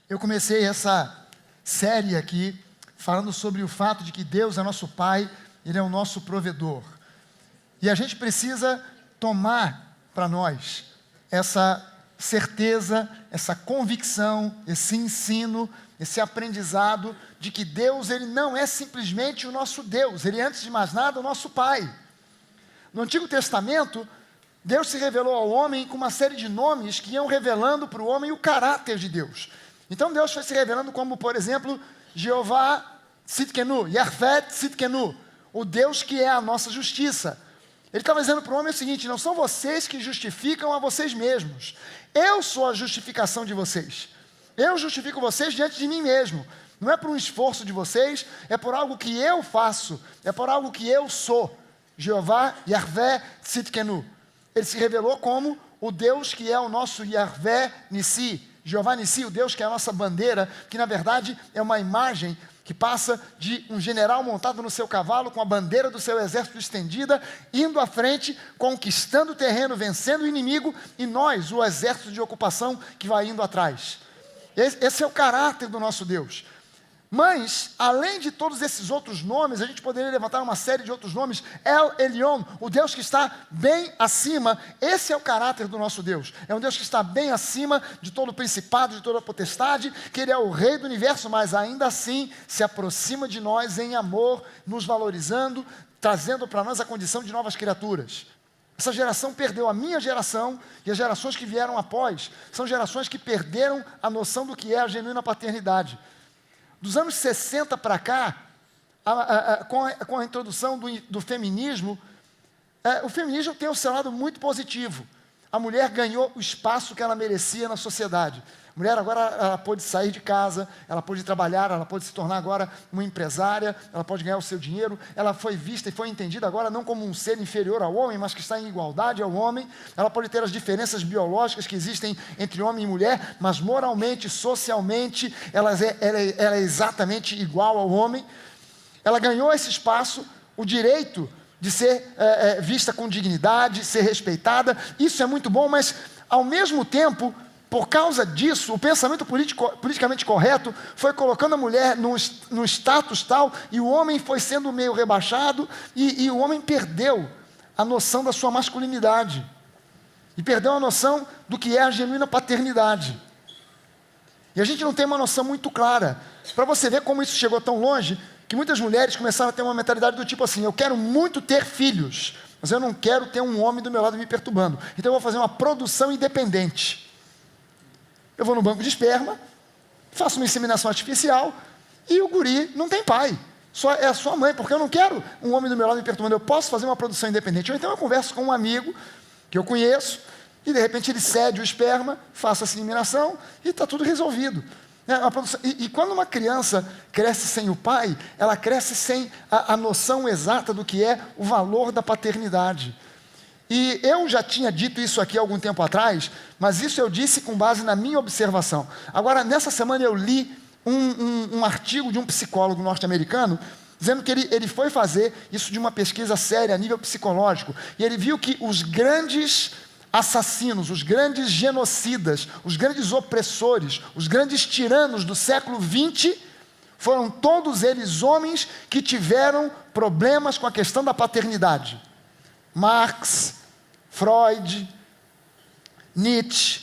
Eu comecei essa série aqui falando sobre o fato de que Deus é nosso Pai, Ele é o nosso provedor. E a gente precisa tomar para nós essa certeza, essa convicção, esse ensino, esse aprendizado de que Deus, Ele não é simplesmente o nosso Deus, Ele é, antes de mais nada, o nosso Pai. No Antigo Testamento, Deus se revelou ao homem com uma série de nomes que iam revelando para o homem o caráter de Deus. Então Deus foi se revelando como, por exemplo, Jeová Tzidkenu, Yahvé Tzidkenu, o Deus que é a nossa justiça. Ele estava dizendo para o homem o seguinte: não são vocês que justificam a vocês mesmos, eu sou a justificação de vocês. Eu justifico vocês diante de mim mesmo. Não é por um esforço de vocês, é por algo que eu faço, é por algo que eu sou. Jeová Yahvé Tzidkenu. Ele se revelou como o Deus que é o nosso Yahvé Nissi, Jeová Nissi, o Deus que é a nossa bandeira, que na verdade é uma imagem que passa de um general montado no seu cavalo, com a bandeira do seu exército estendida, indo à frente, conquistando o terreno, vencendo o inimigo, e nós, o exército de ocupação, que vai indo atrás. Esse é o caráter do nosso Deus. Mas, além de todos esses outros nomes, a gente poderia levantar uma série de outros nomes. El Elyon, o Deus que está bem acima. Esse é o caráter do nosso Deus. É um Deus que está bem acima de todo o principado, de toda a potestade, que Ele é o Rei do universo, mas ainda assim se aproxima de nós em amor, nos valorizando, trazendo para nós a condição de novas criaturas. Essa geração perdeu, a minha geração e as gerações que vieram após, são gerações que perderam a noção do que é a genuína paternidade. Dos anos 60 para cá, com a introdução do feminismo, o feminismo tem o seu lado muito positivo. A mulher ganhou o espaço que ela merecia na sociedade. A mulher agora ela pode sair de casa, ela pode trabalhar, ela pode se tornar agora uma empresária, ela pode ganhar o seu dinheiro. Ela foi vista e foi entendida agora não como um ser inferior ao homem, mas que está em igualdade ao homem. Ela pode ter as diferenças biológicas que existem entre homem e mulher, mas moralmente, socialmente, ela é exatamente igual ao homem. Ela ganhou esse espaço, o direito de ser vista com dignidade, ser respeitada. Isso é muito bom, mas ao mesmo tempo, por causa disso, o pensamento politicamente correto foi colocando a mulher num status tal, e o homem foi sendo meio rebaixado, e o homem perdeu a noção da sua masculinidade, e perdeu a noção do que é a genuína paternidade. E a gente não tem uma noção muito clara. Para você ver como isso chegou tão longe, que muitas mulheres começaram a ter uma mentalidade do tipo assim: eu quero muito ter filhos, mas eu não quero ter um homem do meu lado me perturbando, então eu vou fazer uma produção independente. Eu vou no banco de esperma, faço uma inseminação artificial, e o guri não tem pai, é a sua mãe, porque eu não quero um homem do meu lado me perturbando. Eu posso fazer uma produção independente. Ou então eu converso com um amigo que eu conheço, e de repente ele cede o esperma, faço a inseminação, e está tudo resolvido. E quando uma criança cresce sem o pai, ela cresce sem a noção exata do que é o valor da paternidade. E eu já tinha dito isso aqui há algum tempo atrás, mas isso eu disse com base na minha observação. Agora, nessa semana eu li um artigo de um psicólogo norte-americano, dizendo que ele foi fazer isso de uma pesquisa séria a nível psicológico, e ele viu que os grandes assassinos, os grandes genocidas, os grandes opressores, os grandes tiranos do século XX, foram todos eles homens que tiveram problemas com a questão da paternidade. Marx, Freud, Nietzsche,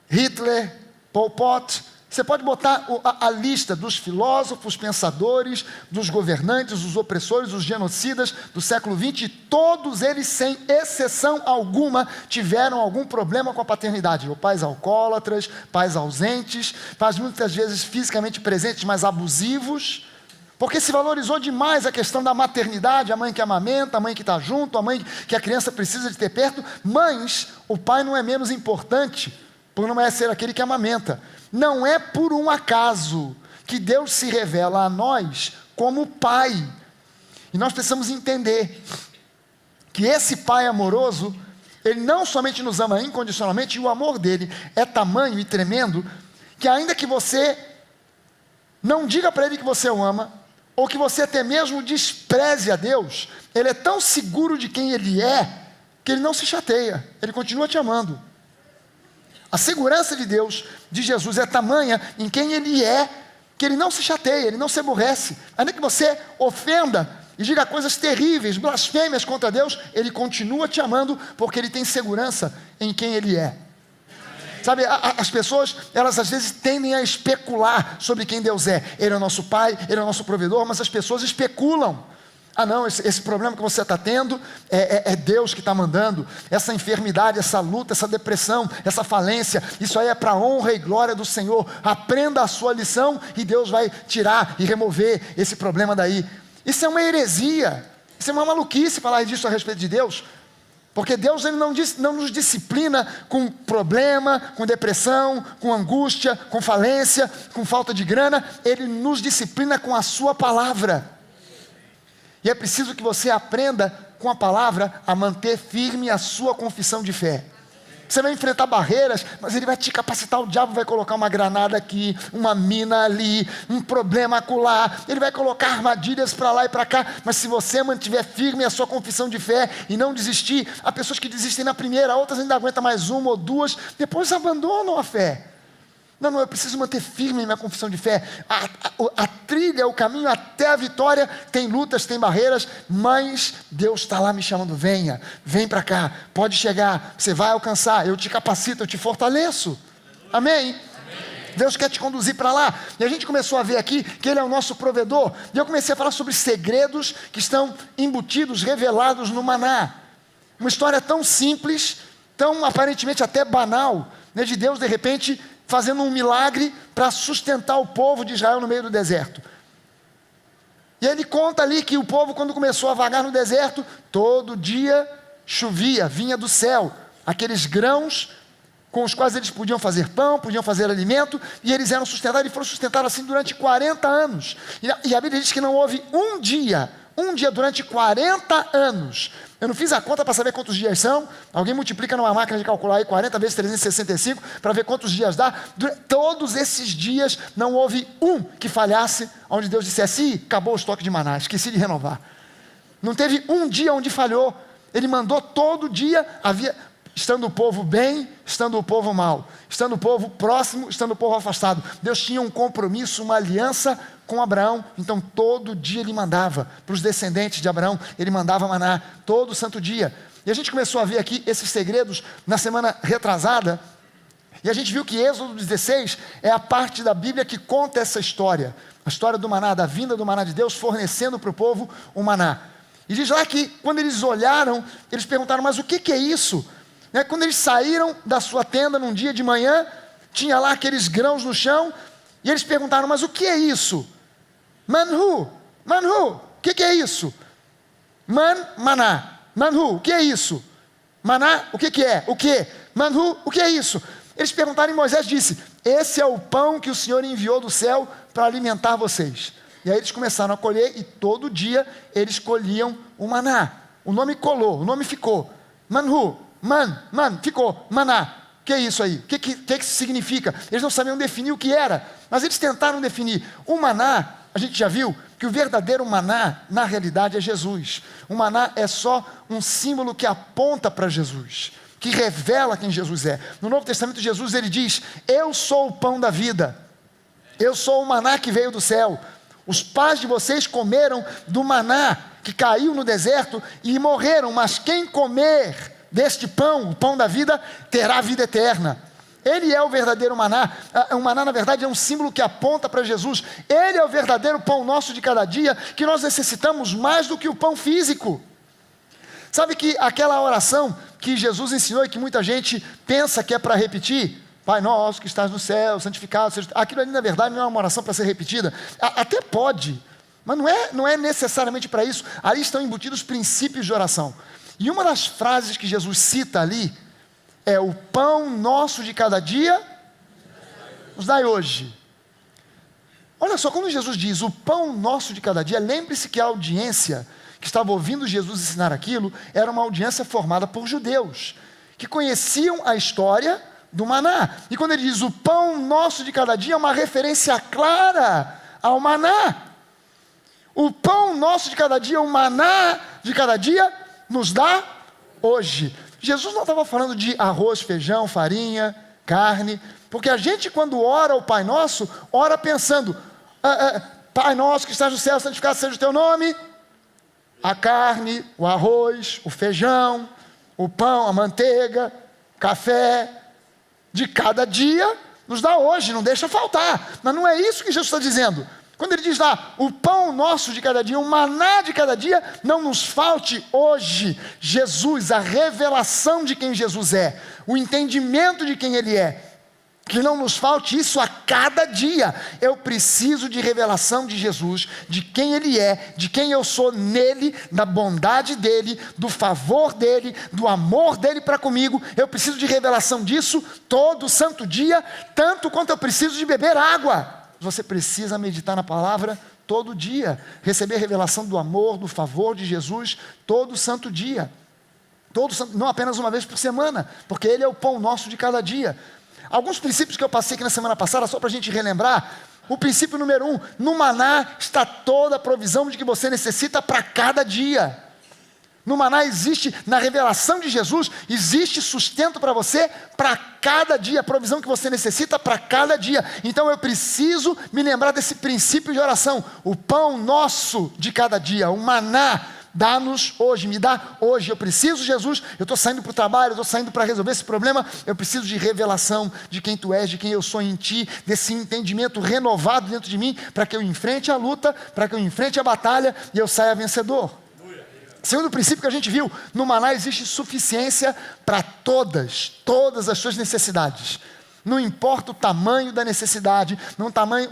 Hitler, Pol Pot. Você pode botar a lista dos filósofos, pensadores, dos governantes, dos opressores, dos genocidas do século XX, e todos eles, sem exceção alguma, tiveram algum problema com a paternidade. Ou pais alcoólatras, pais ausentes, pais muitas vezes fisicamente presentes, mas abusivos. Porque se valorizou demais a questão da maternidade, a mãe que amamenta, a mãe que está junto, a mãe que a criança precisa de ter perto, mas o pai não é menos importante, por não é ser aquele que amamenta. Não é por um acaso que Deus se revela a nós como Pai. E nós precisamos entender que esse Pai amoroso, Ele não somente nos ama incondicionalmente, e o amor dele é tamanho e tremendo, que ainda que você não diga para Ele que você o ama, ou que você até mesmo despreze a Deus, Ele é tão seguro de quem Ele é, que Ele não se chateia, Ele continua te amando. A segurança de Deus, de Jesus, é tamanha em quem Ele é, que Ele não se chateia, Ele não se aborrece. Ainda que você ofenda e diga coisas terríveis, blasfêmias contra Deus, Ele continua te amando, porque Ele tem segurança em quem Ele é. Sabe, as pessoas, elas às vezes tendem a especular sobre quem Deus é. Ele é o nosso Pai, Ele é o nosso provedor, mas as pessoas especulam. Ah não, esse problema que você está tendo é Deus que está mandando. Essa enfermidade, essa luta, essa depressão, essa falência, isso aí é para a honra e glória do Senhor. Aprenda a sua lição e Deus vai tirar e remover esse problema daí. Isso é uma heresia, isso é uma maluquice falar disso a respeito de Deus. Porque Deus Ele não nos disciplina com problema, com depressão, com angústia, com falência, com falta de grana. Ele nos disciplina com a sua palavra. E é preciso que você aprenda com a palavra a manter firme a sua confissão de fé. Você vai enfrentar barreiras, mas Ele vai te capacitar. O diabo vai colocar uma granada aqui, uma mina ali, um problema acolá. Ele vai colocar armadilhas para lá e para cá. Mas se você mantiver firme a sua confissão de fé e não desistir, há pessoas que desistem na primeira, outras ainda aguentam mais uma ou duas, depois abandonam a fé. Não, eu preciso manter firme a minha confissão de fé. A trilha, o caminho até a vitória, tem lutas, tem barreiras, mas Deus está lá me chamando, venha, vem para cá, pode chegar, você vai alcançar, eu te capacito, eu te fortaleço. Amém? Deus quer te conduzir para lá. E a gente começou a ver aqui que Ele é o nosso provedor. E eu comecei a falar sobre segredos que estão embutidos, revelados no maná. Uma história tão simples, tão aparentemente até banal, né, de Deus de repente fazendo um milagre para sustentar o povo de Israel no meio do deserto. E ele conta ali que o povo, quando começou a vagar no deserto, todo dia chovia, vinha do céu, aqueles grãos com os quais eles podiam fazer pão, podiam fazer alimento, e eles eram sustentados, e foram sustentados assim durante 40 anos. E a Bíblia diz que não houve um dia durante 40 anos. Eu não fiz a conta para saber quantos dias são. Alguém multiplica numa máquina de calcular aí 40 vezes 365 para ver quantos dias dá. Todos esses dias não houve um que falhasse, onde Deus dissesse, acabou o estoque de maná, esqueci de renovar. Não teve um dia onde falhou. Ele mandou todo dia, estando o povo bem, estando o povo mal, estando o povo próximo, estando o povo afastado. Deus tinha um compromisso, uma aliança com Abraão, então todo dia Ele mandava para os descendentes de Abraão, Ele mandava maná todo santo dia. E a gente começou a ver aqui esses segredos na semana retrasada, e a gente viu que Êxodo 16 é a parte da Bíblia que conta essa história, a história do maná, da vinda do maná de Deus, fornecendo para o povo o maná. E diz lá que quando eles olharam, eles perguntaram, mas o que é isso? Quando eles saíram da sua tenda num dia de manhã, tinha lá aqueles grãos no chão, e eles perguntaram, mas o que é isso? Manhu, o que é isso? Maná, manhu, o que é isso? Maná, o que é? O que? Manhu, o que é isso? Eles perguntaram e Moisés disse, esse é o pão que o Senhor enviou do céu para alimentar vocês. E aí eles começaram a colher e todo dia eles colhiam o maná. O nome colou, o nome ficou. Manhu, ficou, maná. O que é isso aí? O que isso significa? Eles não sabiam definir o que era, mas eles tentaram definir. O maná, a gente já viu que o verdadeiro maná, na realidade, é Jesus. O maná é só um símbolo que aponta para Jesus, que revela quem Jesus é. No Novo Testamento, Jesus ele diz, eu sou o pão da vida, eu sou o maná que veio do céu. Os pais de vocês comeram do maná que caiu no deserto e morreram, mas quem comer deste pão, o pão da vida, terá vida eterna. Ele é o verdadeiro maná. O maná, na verdade, é um símbolo que aponta para Jesus. Ele é o verdadeiro pão nosso de cada dia, que nós necessitamos mais do que o pão físico. Sabe que aquela oração que Jesus ensinou e que muita gente pensa que é para repetir, Pai nosso que estás no céu, santificado seja... Aquilo ali, na verdade, não é uma oração para ser repetida. Até pode, mas não é necessariamente para isso. Ali estão embutidos princípios de oração. E uma das frases que Jesus cita ali é o pão nosso de cada dia nos dai hoje. Olha só, quando Jesus diz o pão nosso de cada dia, lembre-se que a audiência que estava ouvindo Jesus ensinar aquilo era uma audiência formada por judeus, que conheciam a história do maná. E quando ele diz o pão nosso de cada dia, é uma referência clara ao maná. O pão nosso de cada dia, o maná de cada dia, nos dá hoje. Jesus não estava falando de arroz, feijão, farinha, carne, porque a gente quando ora o Pai Nosso, ora pensando, Pai Nosso que estás no céu, santificado seja o teu nome. A carne, o arroz, o feijão, o pão, a manteiga, café, de cada dia, nos dá hoje, não deixa faltar. Mas não é isso que Jesus está dizendo. Quando ele diz lá, o pão nosso de cada dia, o maná de cada dia, não nos falte hoje Jesus, a revelação de quem Jesus é, o entendimento de quem Ele é. Que não nos falte isso a cada dia. Eu preciso de revelação de Jesus, de quem Ele é, de quem eu sou nele, da bondade dEle, do favor dEle, do amor dEle para comigo. Eu preciso de revelação disso todo santo dia, tanto quanto eu preciso de beber água. Você precisa meditar na palavra todo dia, receber revelação do amor, do favor de Jesus todo santo dia. Não apenas uma vez por semana, porque Ele é o pão nosso de cada dia. Alguns princípios que eu passei aqui na semana passada, só para a gente relembrar. O princípio número 1, no maná está toda a provisão de que você necessita para cada dia. No maná existe, na revelação de Jesus, existe sustento para você para cada dia, a provisão que você necessita para cada dia. Então eu preciso me lembrar desse princípio de oração, o pão nosso de cada dia, o maná. Dá-nos hoje, me dá hoje, eu preciso Jesus, eu estou saindo para o trabalho, eu estou saindo para resolver esse problema, eu preciso de revelação de quem Tu és, de quem eu sou em Ti, desse entendimento renovado dentro de mim, para que eu enfrente a luta, para que eu enfrente a batalha e eu saia vencedor. Segundo princípio que a gente viu, no maná existe suficiência para todas as suas necessidades. Não importa o tamanho da necessidade, não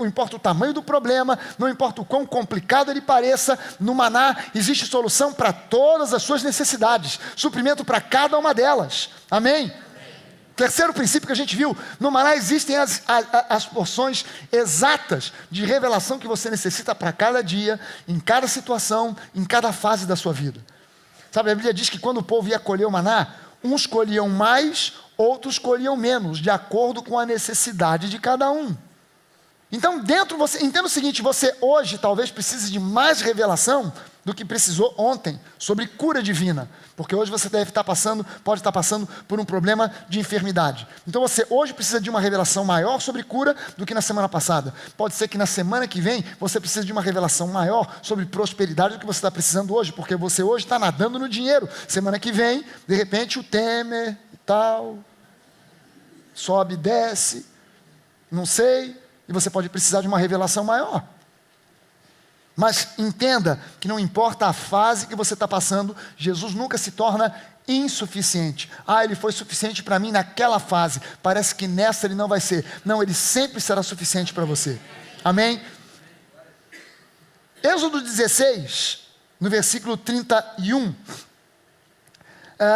importa o tamanho do problema, não importa o quão complicado ele pareça, no maná existe solução para todas as suas necessidades, suprimento para cada uma delas. Amém? Terceiro princípio que a gente viu, no maná existem as porções exatas de revelação que você necessita para cada dia, em cada situação, em cada fase da sua vida. Sabe, a Bíblia diz que quando o povo ia colher o maná, uns colhiam mais, outros colhiam menos, de acordo com a necessidade de cada um. Então entenda o seguinte, você hoje talvez precise de mais revelação do que precisou ontem, sobre cura divina, porque hoje você pode estar passando por um problema de enfermidade. Então você hoje precisa de uma revelação maior sobre cura do que na semana passada. Pode ser que na semana que vem você precise de uma revelação maior sobre prosperidade do que você está precisando hoje, porque você hoje está nadando no dinheiro. Semana que vem, de repente o Temer e tal, sobe, desce, não sei, e você pode precisar de uma revelação maior. Mas entenda que não importa a fase que você está passando, Jesus nunca se torna insuficiente. Ele foi suficiente para mim naquela fase, parece que nessa ele não vai ser. Não, ele sempre será suficiente para você. Amém? Êxodo 16, no versículo 31.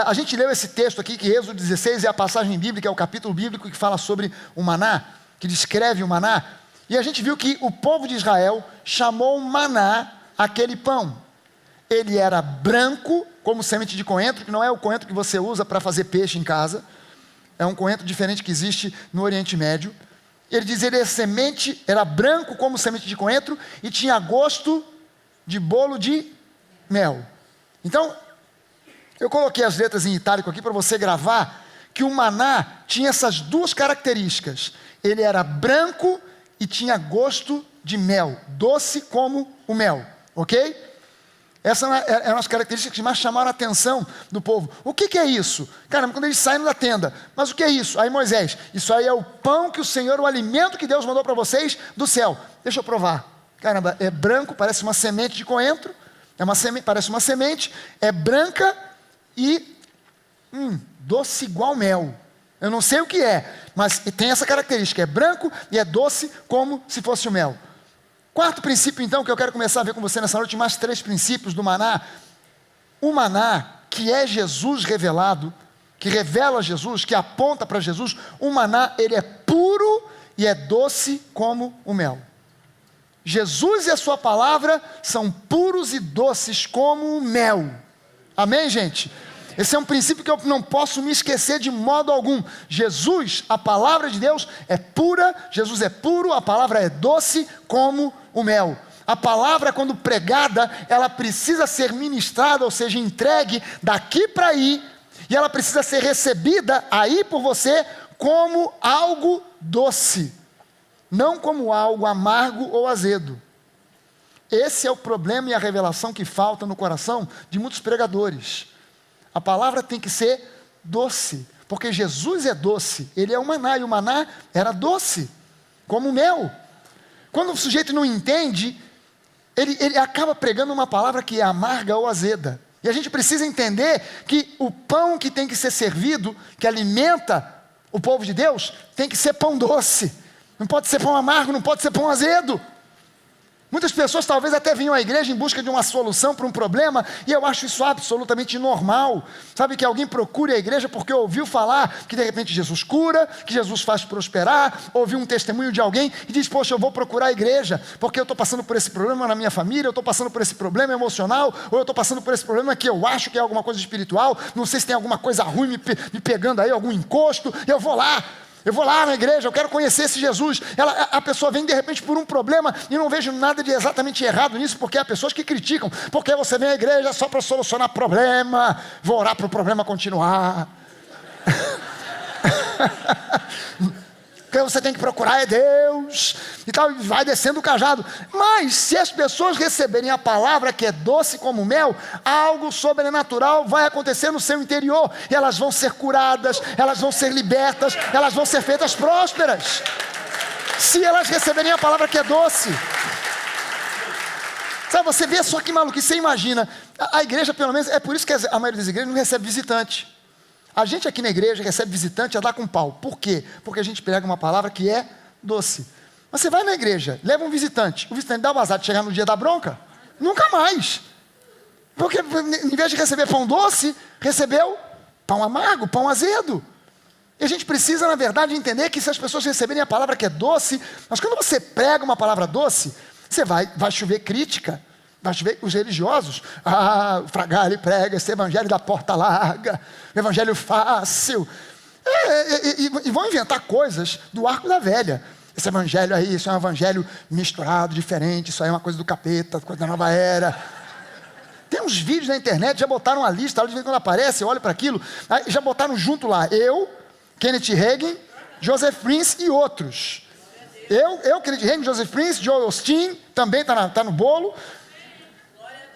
A gente leu esse texto aqui, que Êxodo 16 é a passagem bíblica, é o capítulo bíblico que fala sobre o maná, que descreve o maná. E a gente viu que o povo de Israel chamou maná aquele pão. Ele era branco, como semente de coentro, que não é o coentro que você usa para fazer peixe em casa. É um coentro diferente que existe no Oriente Médio. Ele diz, era branco como semente de coentro e tinha gosto de bolo de mel. Então, eu coloquei as letras em itálico aqui para você gravar que o maná tinha essas duas características. Ele era branco e tinha gosto de mel, doce como o mel, ok? Essas eram as características que mais chamaram a atenção do povo. O que é isso? Caramba, quando eles saíram da tenda, mas o que é isso? Aí Moisés, isso aí é o pão que o Senhor, o alimento que Deus mandou para vocês do céu. Deixa eu provar. Caramba, é branco, parece uma semente de coentro, parece uma semente, é branca e doce igual mel. Eu não sei o que é, mas tem essa característica, é branco e é doce como se fosse o mel. Quarto princípio então, que eu quero começar a ver com você nessa noite, mais 3 princípios do maná. O maná, que é Jesus revelado, que revela Jesus, que aponta para Jesus, o maná, ele é puro e é doce como o mel. Jesus e a sua palavra são puros e doces como o mel. Amém, gente? Esse é um princípio que eu não posso me esquecer de modo algum. Jesus, a palavra de Deus é pura, Jesus é puro, a palavra é doce como o mel. A palavra, quando pregada, ela precisa ser ministrada, ou seja, entregue daqui para aí, e ela precisa ser recebida aí por você como algo doce, não como algo amargo ou azedo. Esse é o problema e a revelação que falta no coração de muitos pregadores. A palavra tem que ser doce, porque Jesus é doce, ele é o maná, e o maná era doce, como mel. Quando o sujeito não entende, ele acaba pregando uma palavra que é amarga ou azeda. E a gente precisa entender que o pão que tem que ser servido, que alimenta o povo de Deus, tem que ser pão doce. Não pode ser pão amargo, não pode ser pão azedo. Muitas pessoas talvez até venham à igreja em busca de uma solução para um problema, e eu acho isso absolutamente normal. Sabe, que alguém procure a igreja porque ouviu falar que de repente Jesus cura, que Jesus faz prosperar, ouviu um testemunho de alguém e diz: poxa, eu vou procurar a igreja, porque eu estou passando por esse problema na minha família, eu estou passando por esse problema emocional, ou eu estou passando por esse problema que eu acho que é alguma coisa espiritual, não sei se tem alguma coisa ruim me pegando aí, algum encosto, eu vou lá na igreja, eu quero conhecer esse Jesus. A pessoa vem de repente por um problema, e não vejo nada de exatamente errado nisso, porque há pessoas que criticam, porque você vem à igreja só para solucionar problema, vou orar para o problema continuar. Que você tem que procurar é Deus, e tal, e vai descendo o cajado. Mas se as pessoas receberem a palavra que é doce como mel, algo sobrenatural vai acontecer no seu interior, e elas vão ser curadas, elas vão ser libertas, elas vão ser feitas prósperas, se elas receberem a palavra que é doce. Sabe, você vê só que maluquice, você imagina, a igreja pelo menos, é por isso que a maioria das igrejas não recebe visitante. A gente aqui na igreja recebe visitante a dar com pau. Por quê? Porque a gente prega uma palavra que é doce. Mas você vai na igreja, leva um visitante, o visitante dá o azar de chegar no dia da bronca? Nunca mais. Porque em vez de receber pão doce, recebeu pão amargo, pão azedo. E a gente precisa, na verdade, entender que se as pessoas receberem a palavra que é doce, mas quando você prega uma palavra doce, você vai chover crítica. Vai chover os religiosos. O Fragale prega esse evangelho da porta larga, evangelho fácil. E vão inventar coisas do arco da velha. Esse evangelho aí, isso é um evangelho misturado, diferente, isso aí é uma coisa do capeta, coisa da nova era. Tem uns vídeos na internet, já botaram a lista, de vez em quando aparece, eu olho para aquilo, aí já botaram junto lá, eu, Kenneth Hagin, Joseph Prince e outros. Eu, Kenneth Hagin, Joseph Prince, Joel Osteen, também está no bolo.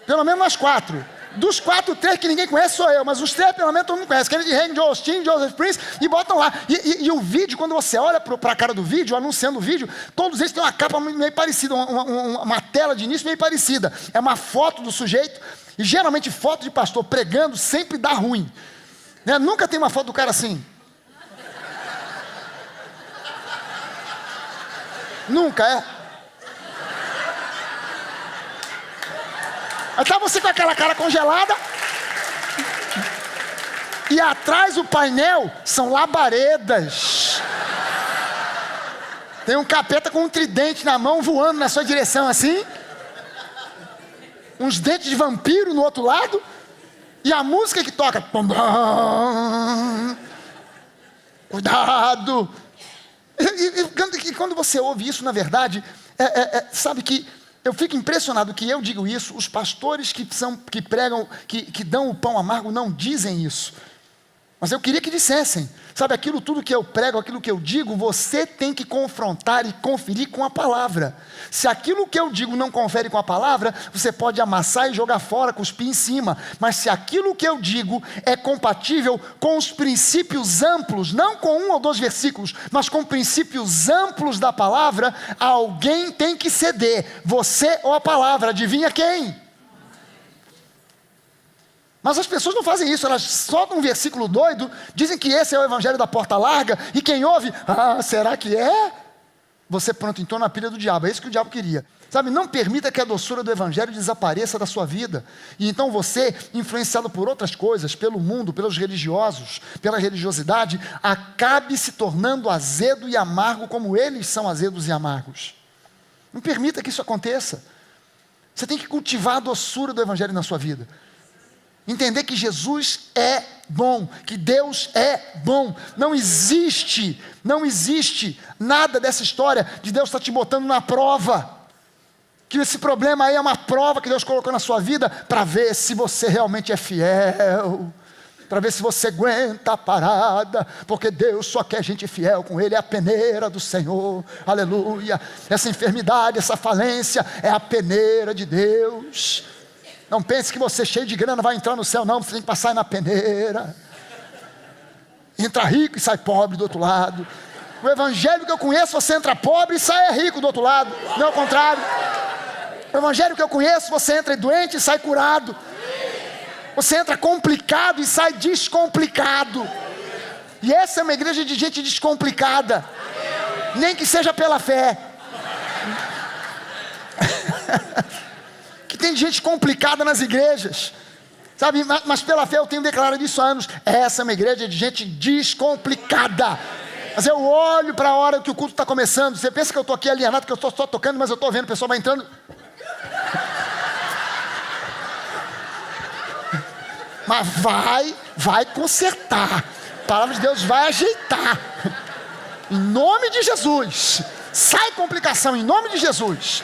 Pelo menos nós 4. Dos 4, 3 que ninguém conhece sou eu, mas os 3 pelo menos todo mundo conhece. Kenneth Hagin, Joel Osteen, Joseph Prince, e botam lá. E o vídeo, quando você olha para a cara do vídeo, anunciando o vídeo, todos eles têm uma capa meio parecida, uma tela de início meio parecida. É uma foto do sujeito, e geralmente foto de pastor pregando sempre dá ruim. Né? Nunca tem uma foto do cara assim. Nunca, é? Aí tá você com aquela cara congelada, e atrás do painel são labaredas. Tem um capeta com um tridente na mão voando na sua direção assim, uns dentes de vampiro no outro lado, e a música que toca, cuidado. E quando você ouve isso, na verdade, sabe que eu fico impressionado que eu digo isso, os pastores que pregam, que dão o pão amargo não dizem isso. Mas eu queria que dissessem. Sabe, aquilo tudo que eu prego, aquilo que eu digo, você tem que confrontar e conferir com a palavra. Se aquilo que eu digo não confere com a palavra, você pode amassar e jogar fora, cuspir em cima. Mas se aquilo que eu digo é compatível com os princípios amplos, não com 1 ou 2 versículos, mas com princípios amplos da palavra, alguém tem que ceder. Você ou a palavra, adivinha quem? Mas as pessoas não fazem isso, elas soltam um versículo doido, dizem que esse é o evangelho da porta larga, e quem ouve, será que é? Você pronto, entrou na pilha do diabo, é isso que o diabo queria. Sabe, não permita que a doçura do evangelho desapareça da sua vida. E então você, influenciado por outras coisas, pelo mundo, pelos religiosos, pela religiosidade, acabe se tornando azedo e amargo como eles são azedos e amargos. Não permita que isso aconteça. Você tem que cultivar a doçura do evangelho na sua vida. Entender que Jesus é bom, que Deus é bom. Não existe nada dessa história de Deus estar te botando na prova. Que esse problema aí é uma prova que Deus colocou na sua vida para ver se você realmente é fiel. para ver se você aguenta a parada, porque Deus só quer gente fiel com Ele, é a peneira do Senhor, aleluia. Essa enfermidade, essa falência, é a peneira de Deus. Não pense que você cheio de grana vai entrar no céu, não, você tem que passar na peneira. Entra rico e sai pobre do outro lado. O evangelho que eu conheço, você entra pobre e sai rico do outro lado, não é o contrário. O evangelho que eu conheço, você entra doente e sai curado. Você entra complicado e sai descomplicado. E essa é uma igreja de gente descomplicada. Nem que seja pela fé. Que tem gente complicada nas igrejas. Sabe, mas pela fé eu tenho declarado isso há anos. Essa é uma igreja de gente descomplicada. Mas eu olho para a hora que o culto está começando. Você pensa que eu estou aqui alienado, que eu estou só tocando, mas eu estou vendo, o pessoal vai entrando. Mas vai consertar. A palavra de Deus vai ajeitar. Em nome de Jesus. Sai complicação, em nome de Jesus.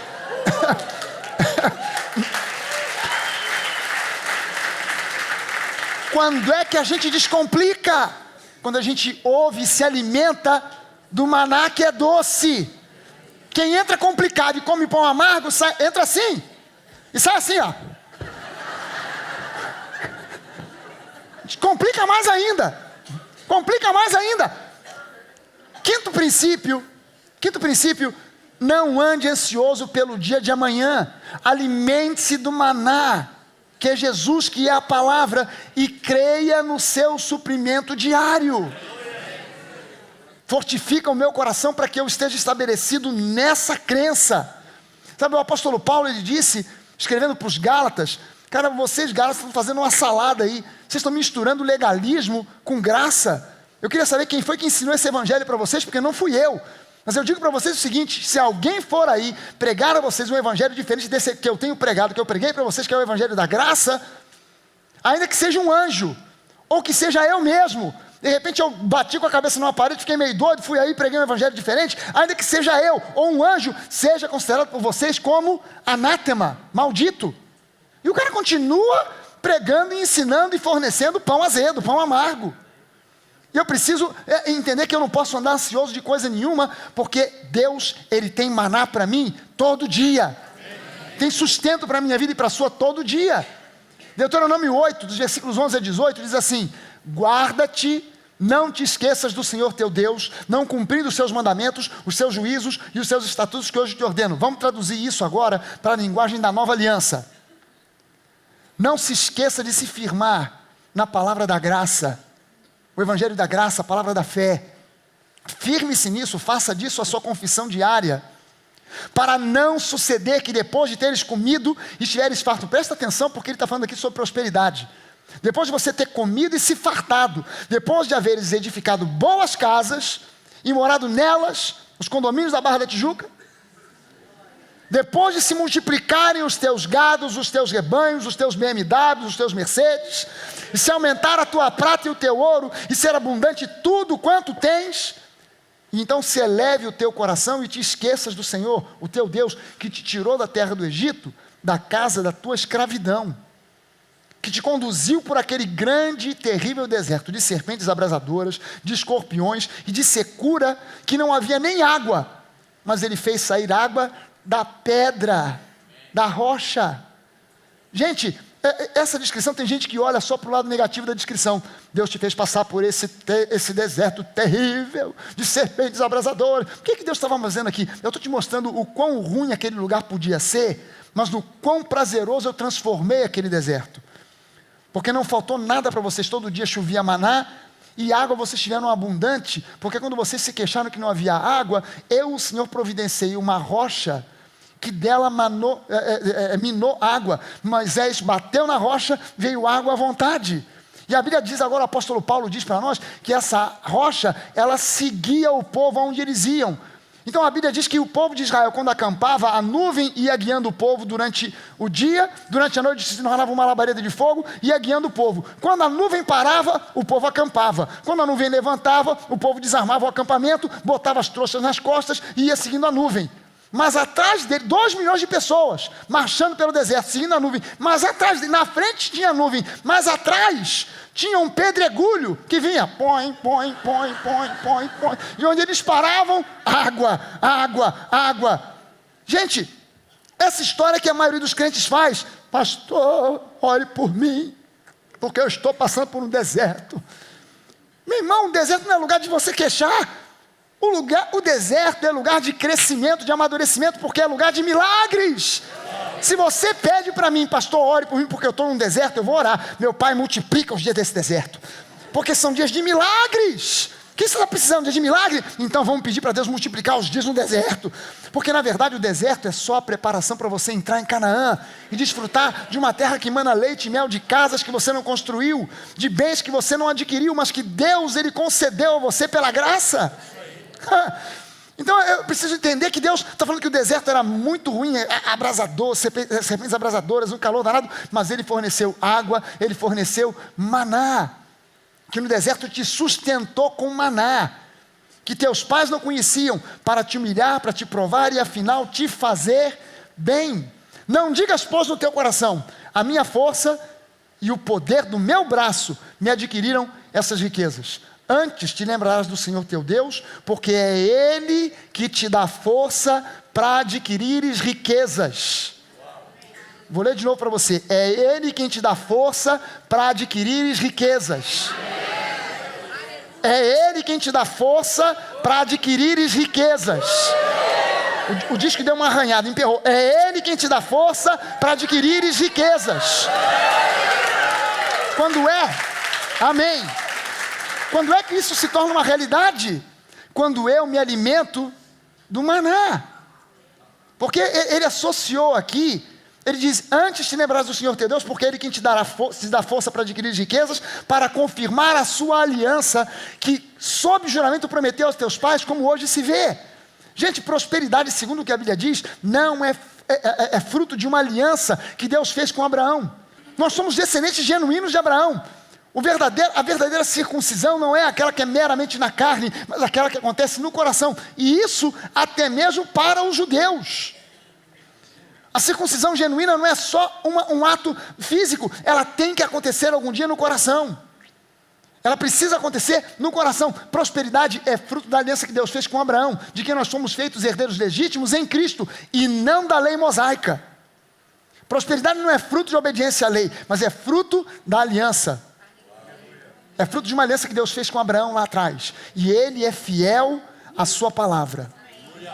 Quando é que a gente descomplica? Quando a gente ouve e se alimenta do maná que é doce. Quem entra complicado e come pão amargo, entra assim. E sai assim, ó. Complica mais ainda. Complica mais ainda. Quinto princípio, não ande ansioso pelo dia de amanhã. Alimente-se do maná, que é Jesus, que é a palavra, e creia no seu suprimento diário. Fortifica o meu coração para que eu esteja estabelecido nessa crença. Sabe, o apóstolo Paulo, ele disse, escrevendo para os Gálatas, cara, vocês Gálatas estão fazendo uma salada aí, vocês estão misturando legalismo com graça. Eu queria saber quem foi que ensinou esse evangelho para vocês, porque não fui eu. Mas eu digo para vocês o seguinte, se alguém for aí pregar a vocês um evangelho diferente desse que eu tenho pregado, que eu preguei para vocês, que é o evangelho da graça, ainda que seja um anjo, ou que seja eu mesmo, de repente eu bati com a cabeça numa parede, fiquei meio doido, fui aí e preguei um evangelho diferente, ainda que seja eu, ou um anjo, seja considerado por vocês como anátema, maldito. E o cara continua pregando e ensinando e fornecendo pão azedo, pão amargo. E eu preciso entender que eu não posso andar ansioso de coisa nenhuma, porque Deus, Ele tem maná para mim todo dia. Tem sustento para a minha vida e para a sua todo dia. Deuteronômio 8, dos versículos 11 a 18, diz assim: guarda-te, não te esqueças do Senhor teu Deus, não cumprindo os seus mandamentos, os seus juízos e os seus estatutos que hoje te ordeno. Vamos traduzir isso agora para a linguagem da nova aliança. Não se esqueça de se firmar na palavra da graça, o evangelho da graça, a palavra da fé. Firme-se nisso, faça disso a sua confissão diária, para não suceder que depois de teres comido e estiveres farto. Presta atenção, porque ele está falando aqui sobre prosperidade. Depois de você ter comido e se fartado, depois de haveres edificado boas casas e morado nelas, os condomínios da Barra da Tijuca, depois de se multiplicarem os teus gados, os teus rebanhos, os teus BMWs, os teus Mercedes, e se aumentar a tua prata e o teu ouro, e ser abundante tudo quanto tens, então se eleve o teu coração e te esqueças do Senhor, o teu Deus, que te tirou da terra do Egito, da casa da tua escravidão, que te conduziu por aquele grande e terrível deserto, de serpentes abrasadoras, de escorpiões e de secura, que não havia nem água, mas Ele fez sair água da pedra, da rocha. Gente, essa descrição, tem gente que olha só para o lado negativo da descrição. Deus te fez passar por esse deserto terrível, de serpentes abrasadoras. O que Deus estava fazendo aqui? Eu estou te mostrando o quão ruim aquele lugar podia ser, mas no quão prazeroso eu transformei aquele deserto. Porque não faltou nada para vocês, todo dia chovia maná, e água vocês tiveram abundante, porque quando vocês se queixaram que não havia água, eu, o Senhor, providenciei uma rocha, que dela minou água. Moisés bateu na rocha, veio água à vontade. E a Bíblia diz agora, o apóstolo Paulo diz para nós, que essa rocha, ela seguia o povo aonde eles iam. Então a Bíblia diz que o povo de Israel, quando acampava, a nuvem ia guiando o povo durante o dia, durante a noite se tornava uma labareda de fogo, ia guiando o povo. Quando a nuvem parava, o povo acampava. Quando a nuvem levantava, o povo desarmava o acampamento, botava as trouxas nas costas e ia seguindo a nuvem. Mas atrás dele, 2 milhões de pessoas marchando pelo deserto, seguindo a nuvem. Mas atrás dele, na frente tinha a nuvem, mas atrás tinha um pedregulho que vinha, põe. E onde eles paravam, água, água, água. Gente, essa história que a maioria dos crentes faz, pastor, ore por mim, porque eu estou passando por um deserto. Meu irmão, o deserto não é lugar de você queixar. O deserto é lugar de crescimento, de amadurecimento, porque é lugar de milagres. Se você pede para mim, pastor, ore por mim, porque eu estou num deserto, eu vou orar. Meu Pai multiplica os dias desse deserto, porque são dias de milagres. O que você está precisando? De milagre? Então vamos pedir para Deus multiplicar os dias no deserto. Porque na verdade o deserto é só a preparação para você entrar em Canaã e desfrutar de uma terra que emana leite e mel, de casas que você não construiu, de bens que você não adquiriu, mas que Deus Ele concedeu a você pela graça. Então eu preciso entender que Deus está falando que o deserto era muito ruim, abrasador, serpentes abrasadoras, um calor danado, mas Ele forneceu água, Ele forneceu maná, que no deserto te sustentou com maná, que teus pais não conheciam, para te humilhar, para te provar e afinal te fazer bem. Não digas, pois, no teu coração, a minha força e o poder do meu braço me adquiriram essas riquezas. Antes te lembrarás do Senhor teu Deus, porque é Ele que te dá força para adquirires riquezas. Vou ler de novo para você. É Ele quem te dá força para adquirires riquezas. É Ele quem te dá força para adquirires riquezas. O disco deu uma arranhada, emperrou. É Ele quem te dá força para adquirires riquezas. Quando é? Amém. Quando é que isso se torna uma realidade? Quando eu me alimento do maná. Porque ele associou aqui, ele diz, antes te lembrarás do Senhor teu Deus, porque Ele quem te dá força para adquirir riquezas, para confirmar a sua aliança, que sob juramento prometeu aos teus pais, como hoje se vê. Gente, prosperidade, segundo o que a Bíblia diz, não é fruto de uma aliança que Deus fez com Abraão. Nós somos descendentes genuínos de Abraão. A verdadeira circuncisão não é aquela que é meramente na carne, mas aquela que acontece no coração. E isso até mesmo para os judeus. A circuncisão genuína não é só um ato físico, ela tem que acontecer algum dia no coração. Ela precisa acontecer no coração. Prosperidade é fruto da aliança que Deus fez com Abraão, de que nós somos feitos herdeiros legítimos em Cristo, e não da lei mosaica. Prosperidade não é fruto de obediência à lei, mas é fruto da aliança. É fruto de uma aliança que Deus fez com Abraão lá atrás. E Ele é fiel à sua palavra.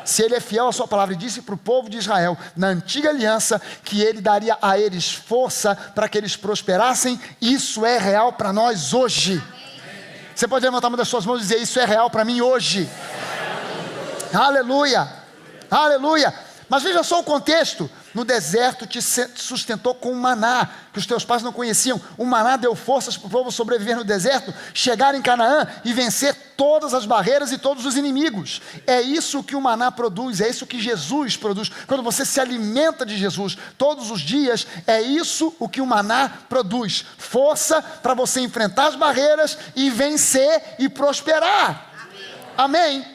Se Ele é fiel à sua palavra, e disse para o povo de Israel, na antiga aliança, que Ele daria a eles força para que eles prosperassem, isso é real para nós hoje. Você pode levantar uma das suas mãos e dizer, isso é real para mim hoje. Aleluia, aleluia. Mas veja só o contexto. No deserto te sustentou com um maná, que os teus pais não conheciam. O maná deu forças para o povo sobreviver no deserto, chegar em Canaã e vencer todas as barreiras e todos os inimigos. É isso que o maná produz, é isso que Jesus produz. Quando você se alimenta de Jesus todos os dias, é isso o que o maná produz. Força para você enfrentar as barreiras e vencer e prosperar. Amém.